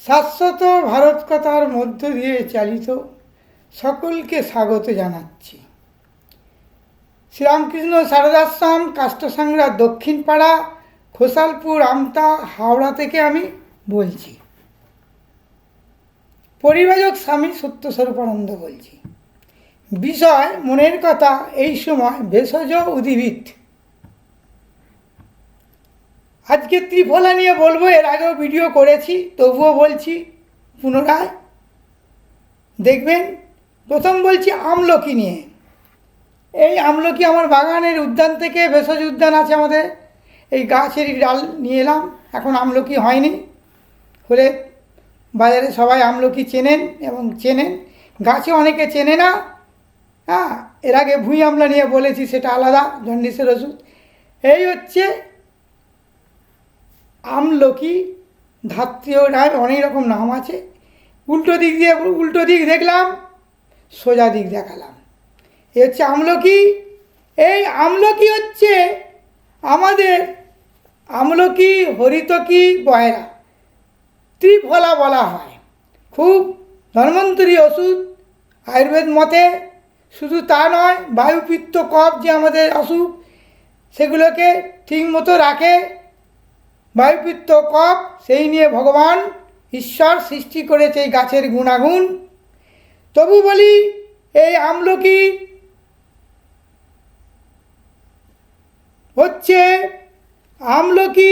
শাশ্বত ভারত কথার মধ্য দিয়ে চালিত সকলকে স্বাগত জানাচ্ছি। শ্রীরামকৃষ্ণ সারদাশ্রম, কাষ্টসাংরা, দক্ষিণ পাড়া, খোসালপুর, আমতা, হাওড়া থেকে আমি বলছি। পরিব্রাজক স্বামী সত্যস্বরূপানন্দ বলছি। বিষয় মনের কথা, এই সময় ভেষজ উদ্ভিদ। আজকে ত্রিফলা নিয়ে বলবো, এর আগেও ভিডিও করেছি, তবুও বলছি পুনরায় দেখবেন। প্রথম বলছি আমলকি নিয়ে। এই আমলকি আমার বাগানের উদ্যান থেকে, ভেষজ উদ্যান আছে আমাদের, এই গাছের ডাল নিয়ে এলাম। এখন আমলকি হয়নি, হলে বাজারে সবাই আমলকি চেনেন এবং চেনেন, গাছে অনেকে চেনে না। হ্যাঁ, এর আগে ভুঁই আমলা নিয়ে বলেছি, সেটা আলাদা, জন্ডিসের ওষুধ। এই হচ্ছে আমলকি। ধাত্রীয় রায়, অনেক রকম নাম আছে। উল্টো দিক দেখলাম, সোজা দিক দেখালাম। এ হচ্ছে আমলকি। এই আমলকি হচ্ছে আমাদের আমলকি, হরিতকি, বয়রা, ত্রিফলা বলা হয়। খুব ধন্বন্তরী ওষুধ আয়ুর্বেদ মতে। শুধু তা নয়, বায়ু, পিত্ত, কফ যে আমাদের অসুখ, সেগুলোকে ঠিক মতো রাখে। বায়ু, পিত্ত, কফ, সেই নিয়ে ভগবান ঈশ্বর সৃষ্টি করেছে এই গাছের গুণাগুণ। তবু বলি, এই আমলকি হচ্ছে আমলকি,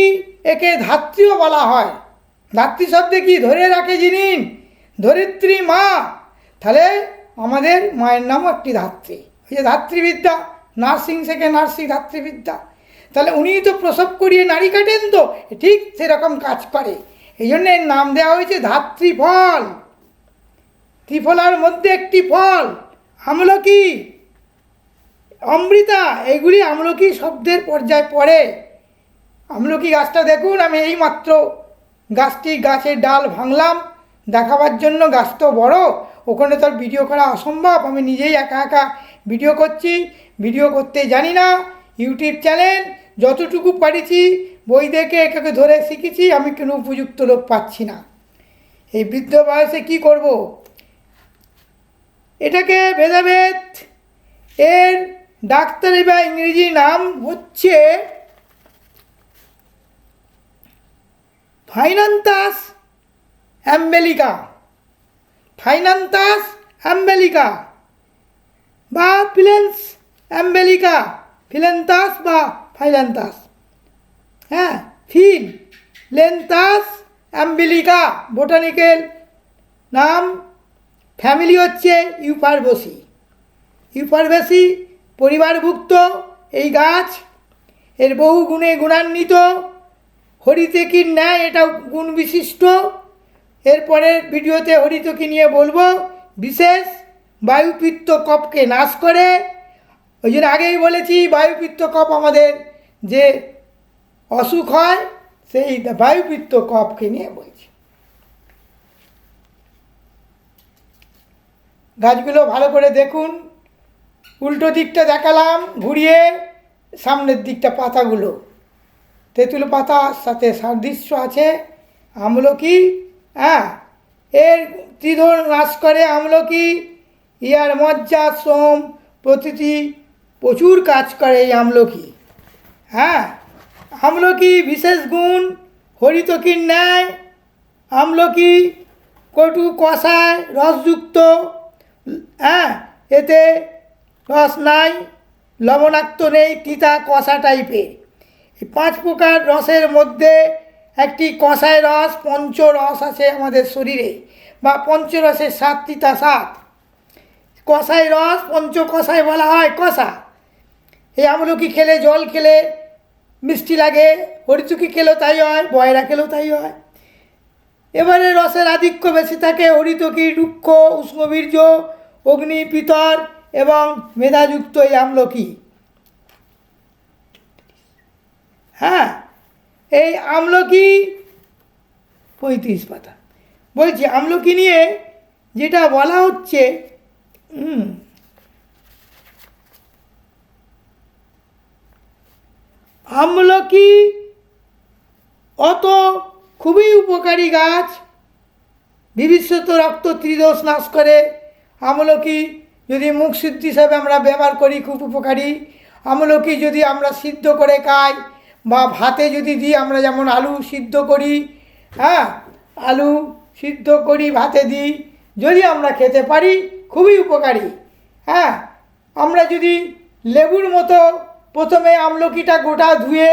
একে ধাত্রীও বলা হয়। ধাত্রী শব্দে কি ধরে রাখে যিনি, ধরিত্রী মা, তাহলে আমাদের মায়ের নামও একটি ধাত্রী। ওই যে ধাত্রীবিদ্যা, নার্সিং শেখে নার্সিং, ধাত্রীবিদ্যা। তাহলে উনিই তো প্রসব করিয়ে নারী কাটেন, তো ঠিক সেরকম কাজ করে। এই জন্য এর নাম দেওয়া হয়েছে ধাত্রীফল। ত্রিফলার মধ্যে একটি ফল আমলকি, অমৃতা, এগুলি আমলকি শব্দের পর্যায়ে পড়ে। আমলকি গাছটা দেখুন, আমি এইমাত্র গাছের ডাল ভাঙলাম দেখাবার জন্য। গাছ তো বড়, ওখানে তো আর ভিডিও করা অসম্ভব। আমি নিজেই একা একা ভিডিও করছি, ভিডিও করতে জানি না। ইউটিউব চ্যানেল, যতটুকু পারিছি বই দেখে একে ধরে শিখেছি। আমি কোনো উপযুক্ত লোক পাচ্ছি না এই বৃদ্ধ বয়সে, কি করব। এটাকে ভেদাভেদ, এর ডাক্তারি বা ইংরেজি নাম হচ্ছে ফাইনান্থাস অ্যাম্বেলিকা। ফাইনান্থাস অ্যাম্বেলিকা বা ফিলেন্স অ্যাম্বেলিকা, ফিলেন্থাস বা ফাইলান্থাস। হ্যাঁ, ফিলেন্থাস অ্যাম্বেলিকা বোটানিক্যাল নাম। ফ্যামিলি হচ্ছে ইউপারবসি। ইউপারবসি পরিবারভুক্ত এই গাছ। এর বহু গুণে গুণান্বিত, হরিতকির ন্যায় এটাও গুণ বিশিষ্ট। এরপরের ভিডিওতে হরিতকি নিয়ে বলবো। বিশেষ বায়ুপিত্ত কফকে নাশ করে। ওই জন্য আগেই বলেছি, বায়ুপিত্ত কফ আমাদের যে অসুখ হয়, সেই বায়ুপিত্ত কফকে নিয়ে বলছি। গাছগুলো ভালো করে দেখুন। উল্টো দিকটা দেখালাম ঘুরিয়ে, সামনের দিকটা পাতাগুলো তেঁতুল পাতার সাথে সাদৃশ্য আছে আমলকি। হ্যাঁ, এর ত্রিধর নাশ করে আমলকি। ইয়ার মজ্জা, সোম প্রতিটি প্রচুর কাজ করে এই আমলকি। হ্যাঁ, আমলকি বিশেষ গুণ হরিতকির ন্যায়। আমলকি কটু, কষায়, রসযুক্ত। হ্যাঁ, এতে রস নাই, লবণাক্ত নেই, তিতা কষা টাইপের। এই 5 প্রকার রসের মধ্যে একটি কষায় রস, পঞ্চরস আছে আমাদের শরীরে, বা পঞ্চরসের 7 তিতা 7। কষায় রস, পঞ্চকষায় বলা হয় কষা। এই আমলকি খেলে, জল খেলে মিষ্টি লাগে। হরিতকি খেলেও তাই হয়, বয়রা খেলেও তাই হয়। এবারে রসের আধিক্য বেশি থাকে হরিতকি, রুক্ষ, উষ্ণবীর্য, অগ্নি, পিতর এবং মেধাযুক্ত এই আমলকি। হ্যাঁ, এই আমলকি 35 পাতা বলছি। আমলকি নিয়ে যেটা বলা হচ্ছে, আমলকি অত খুবই উপকারী গাছ। ভবিষ্যত রক্ত ত্রিদোষ নাশ করে। আমলকি যদি মুখ শুদ্ধি হিসাবে আমরা ব্যবহার করি খুব উপকারী। আমলকি যদি আমরা সিদ্ধ করে খাই বা ভাতে যদি দিই, আমরা যেমন আলু সিদ্ধ করি, হ্যাঁ, আলু সিদ্ধ করি ভাতে দিই, যদি আমরা খেতে পারি খুবই উপকারী। হ্যাঁ, আমরা যদি লেবুর মতো প্রথমে আমলকিটা গোটা ধুয়ে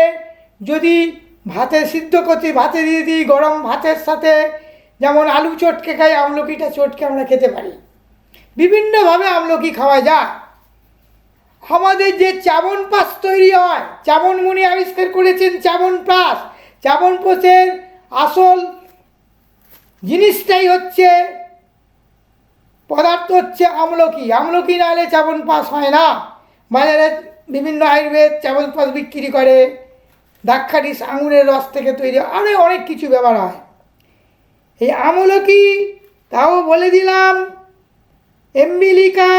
যদি ভাতে সিদ্ধ করতে ভাতে দিয়ে দিই, গরম ভাতের সাথে যেমন আলু চটকে খাই, আমলকিটা চটকে আমরা খেতে পারি। বিভিন্নভাবে আমলকি খাওয়া যায়। আমাদের যে চ্যবনপ্রাশ তৈরি হয়, চ্যবনমুনি আবিষ্কার করেছেন চ্যবনপ্রাশ। চ্যবনপ্রাশের আসল জিনিসটাই হচ্ছে, পদার্থ হচ্ছে আমলকি। আমলকি না হলে চ্যবনপ্রাশ হয় না। বাজারে বিভিন্ন আয়ুর্বেদ চ্যবনপ্রাশ বিক্রি করে, দাক্ষারিস আঙুরের রস থেকে তৈরি, আরও অনেক কিছু ব্যবহার হয়। এই আমলকি তাও বলে দিলাম, এম্বিলিকা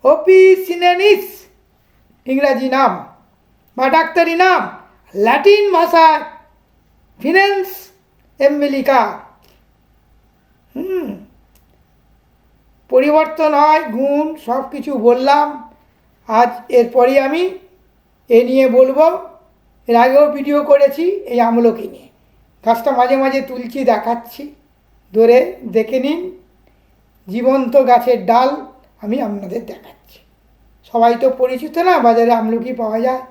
অপিসিনেনিস ইংরাজি নাম বা ডাক্তারি নাম, ল্যাটিন ভাষায় ফিনেন্স এম্বিলিকা। পরিবর্তন হয় গুণ, সব কিছু বললাম। আজ এরপরই আমি এ নিয়ে বলবো। এর আগেও ভিডিও করেছি এই আমলকি নিয়ে, গাছটা মাঝে মাঝে তুলছি, দেখাচ্ছি, ধরে দেখে নিন। জীবন্ত গাছের ডাল আমি আপনাদের দেখাচ্ছি। সবাই তো পরিচিত না, বাজারে আমলকি পাওয়া যায়।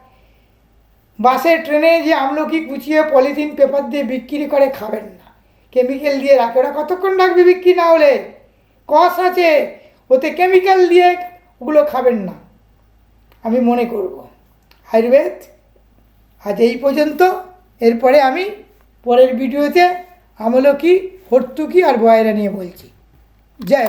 বাসে ট্রেনে যে আমলকি কুচিয়ে পলিথিন পেপার দিয়ে বিক্রি করে, খাবেন না, কেমিক্যাল দিয়ে রাখে। ওরা কতক্ষণ রাখবে বিক্রি না হলে? কষ আছে ওতে, কেমিক্যাল দিয়ে, ওগুলো খাবেন না আমি মনে করব। আয়ুর্বেদ আজ এই পর্যন্ত। এরপরে আমি পরের ভিডিওতে আমলকি, হর্তুকি আর বয়রা নিয়ে বলছি। জয়।